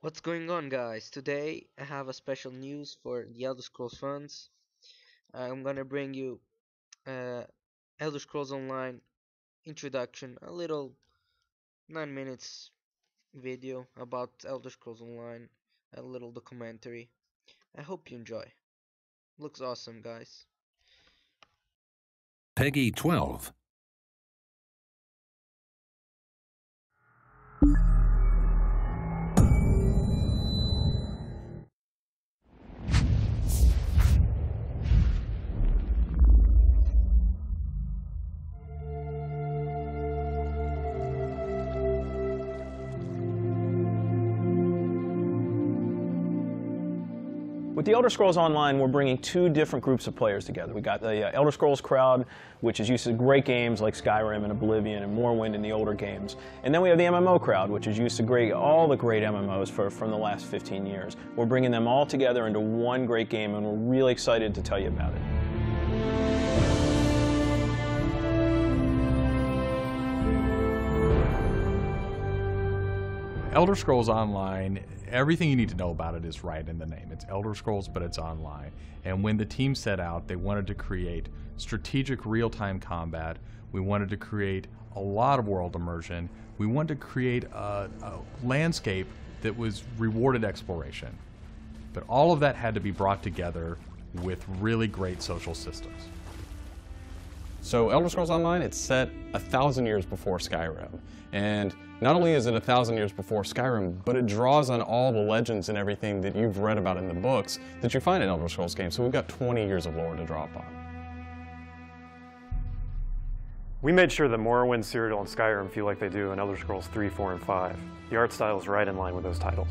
What's going on, guys? Today I have a special news for the Elder Scrolls fans. I'm gonna bring you uh, Elder Scrolls Online introduction, a little 9 minutes video about Elder Scrolls Online, a little documentary. I hope you enjoy. Looks awesome, guys. Peggy 12. With the Elder Scrolls Online, we're bringing two different groups of players together. We got the Elder Scrolls crowd, which is used to great games like Skyrim and Oblivion and Morrowind in the older games. And then we have the MMO crowd, which is used to all the great MMOs from the last 15 years. We're bringing them all together into one great game, and we're really excited to tell you about it. Elder Scrolls Online, everything you need to know about it is right in the name. It's Elder Scrolls, but it's online. And when the team set out, they wanted to create strategic real-time combat. We wanted to create a lot of world immersion. We wanted to create a landscape that was rewarded exploration. But all of that had to be brought together with really great social systems. So Elder Scrolls Online, it's set 1,000 years before Skyrim. And not only is it 1,000 years before Skyrim, but it draws on all the legends and everything that you've read about in the books that you find in Elder Scrolls games. So we've got 20 years of lore to draw upon. We made sure that Morrowind, Cyrodiil, and Skyrim feel like they do in Elder Scrolls 3, 4, and 5. The art style is right in line with those titles.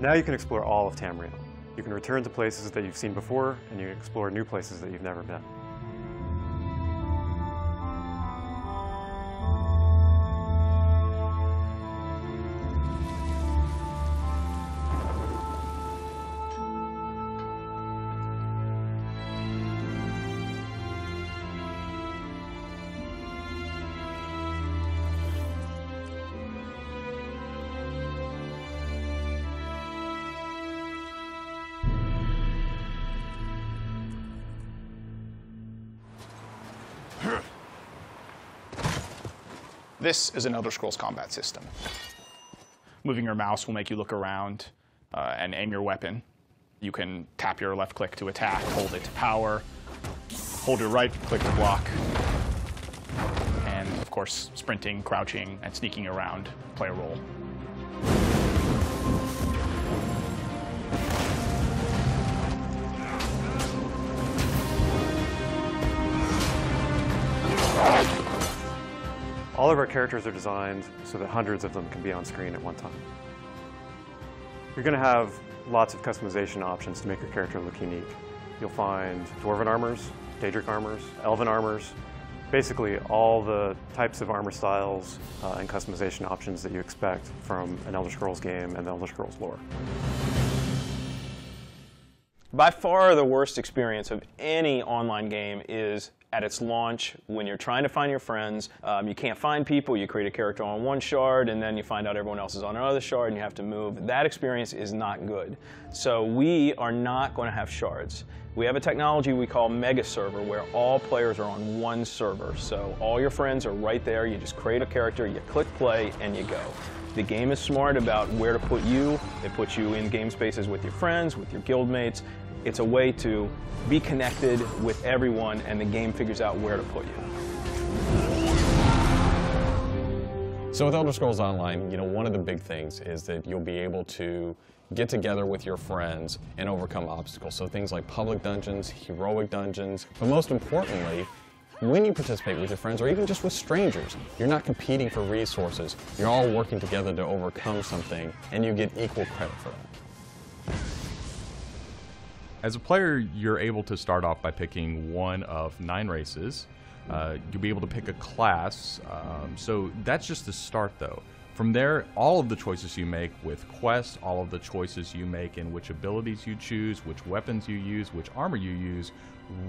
Now you can explore all of Tamriel. You can return to places that you've seen before, and you can explore new places that you've never been. This is an Elder Scrolls combat system. Moving your mouse will make you look around and aim your weapon. You can tap your left click to attack, hold it to power, hold your right click to block, and of course sprinting, crouching, and sneaking around play a role. All of our characters are designed so that hundreds of them can be on screen at one time. You're going to have lots of customization options to make your character look unique. You'll find Dwarven armors, Daedric armors, Elven armors, basically all the types of armor styles and customization options that you expect from an Elder Scrolls game and the Elder Scrolls lore. By far the worst experience of any online game is at its launch when you're trying to find your friends. You can't find people, you create a character on one shard and then you find out everyone else is on another shard and you have to move. That experience is not good. So we are not going to have shards. We have a technology we call Mega Server where all players are on one server. So all your friends are right there, you just create a character, you click play and you go. The game is smart about where to put you. It puts you in game spaces with your friends, with your guildmates. It's a way to be connected with everyone, and the game figures out where to put you. So with Elder Scrolls Online, one of the big things is that you'll be able to get together with your friends and overcome obstacles. So things like public dungeons, heroic dungeons, but most importantly, when you participate with your friends or even just with strangers, you're not competing for resources. You're all working together to overcome something, and you get equal credit for that. As a player, you're able to start off by picking one of 9 races. You'll be able to pick a class, so that's just the start though. From there, all of the choices you make with quests, all of the choices you make in which abilities you choose, which weapons you use, which armor you use,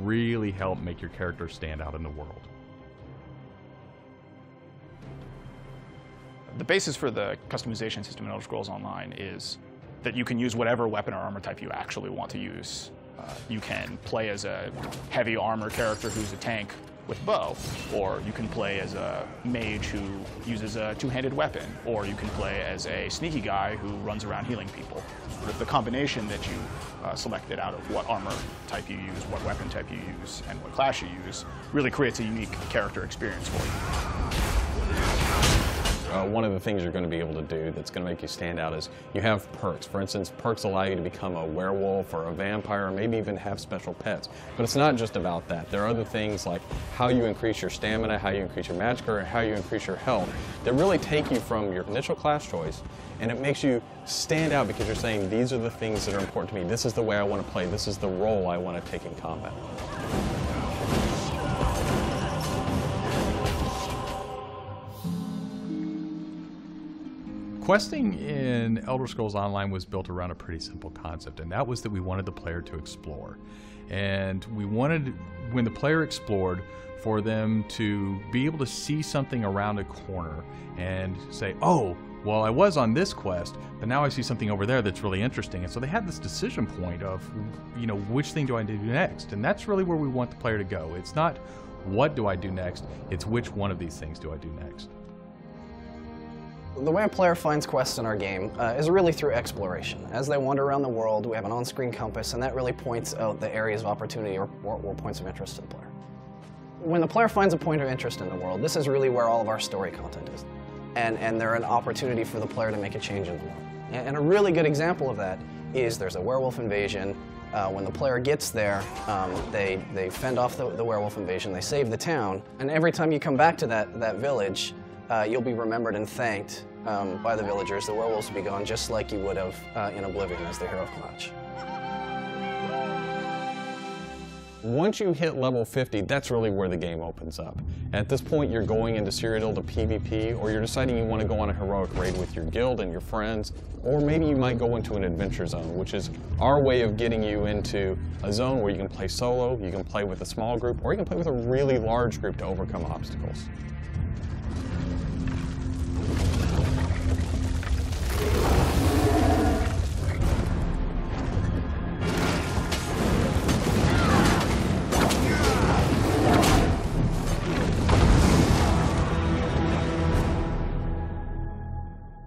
really help make your character stand out in the world. The basis for the customization system in Elder Scrolls Online is that you can use whatever weapon or armor type you actually want to use. You can play as a heavy armor character who's a tank with bow, or you can play as a mage who uses a two-handed weapon, or you can play as a sneaky guy who runs around healing people. With the combination that you selected out of what armor type you use, what weapon type you use, and what class you use, really creates a unique character experience for you. One of the things you're going to be able to do that's going to make you stand out is you have perks. For instance, perks allow you to become a werewolf or a vampire, or maybe even have special pets. But it's not just about that. There are other things like how you increase your stamina, how you increase your magic, or how you increase your health that really take you from your initial class choice, and it makes you stand out because you're saying, these are the things that are important to me. This is the way I want to play. This is the role I want to take in combat. Questing in Elder Scrolls Online was built around a pretty simple concept, and that was that we wanted the player to explore. And we wanted, when the player explored, for them to be able to see something around a corner and say, oh, well, I was on this quest, but now I see something over there that's really interesting. And so they had this decision point of, which thing do I do next? And that's really where we want the player to go. It's not what do I do next, it's which one of these things do I do next. The way a player finds quests in our game is really through exploration. As they wander around the world, we have an on-screen compass, and that really points out the areas of opportunity or points of interest to the player. When the player finds a point of interest in the world, this is really where all of our story content is. And they're an opportunity for the player to make a change in the world. And a really good example of that is there's a werewolf invasion. When the player gets there, they fend off the werewolf invasion, they save the town, and every time you come back to that village, you'll be remembered and thanked by the villagers. The werewolves will be gone just like you would have in Oblivion as the hero of Clutch. Once you hit level 50, that's really where the game opens up. At this point, you're going into Cyrodiil to PvP, or you're deciding you want to go on a heroic raid with your guild and your friends, or maybe you might go into an adventure zone, which is our way of getting you into a zone where you can play solo, you can play with a small group, or you can play with a really large group to overcome obstacles.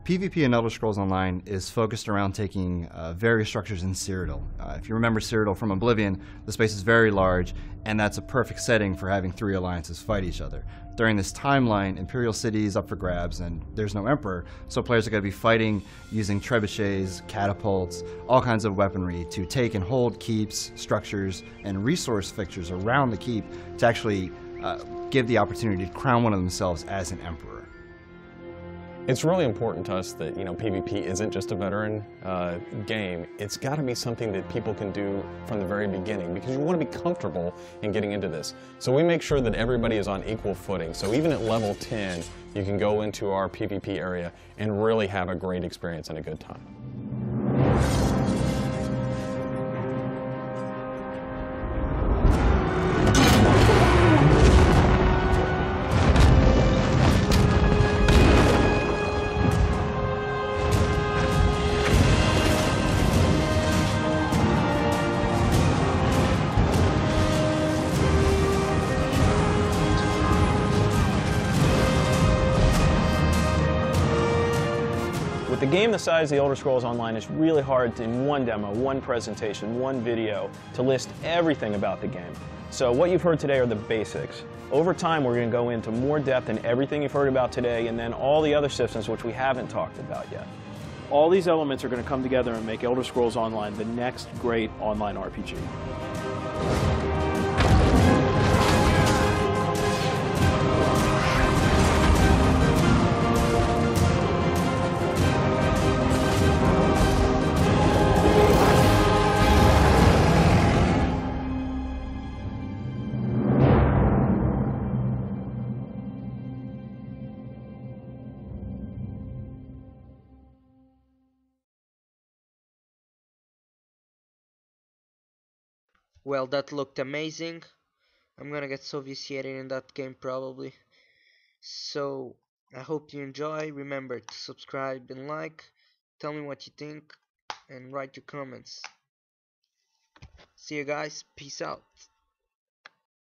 PvP in Elder Scrolls Online is focused around taking various structures in Cyrodiil. If you remember Cyrodiil from Oblivion, the space is very large, and that's a perfect setting for having three alliances fight each other. During this timeline, Imperial City is up for grabs, and there's no Emperor, so players are going to be fighting using trebuchets, catapults, all kinds of weaponry to take and hold keeps, structures, and resource fixtures around the keep to actually give the opportunity to crown one of themselves as an Emperor. It's really important to us that PvP isn't just a veteran game. It's got to be something that people can do from the very beginning because you want to be comfortable in getting into this. So we make sure that everybody is on equal footing. So even at level 10, you can go into our PvP area and really have a great experience and a good time. With a game the size of the Elder Scrolls Online, it's really hard to, in one demo, one presentation, one video, to list everything about the game. So what you've heard today are the basics. Over time, we're going to go into more depth in everything you've heard about today, and then all the other systems which we haven't talked about yet. All these elements are going to come together and make Elder Scrolls Online the next great online RPG. Well, that looked amazing. I'm gonna get so viciated in that game probably. So I hope you enjoy. Remember to subscribe and like. Tell me what you think and write your comments. See you guys. Peace out.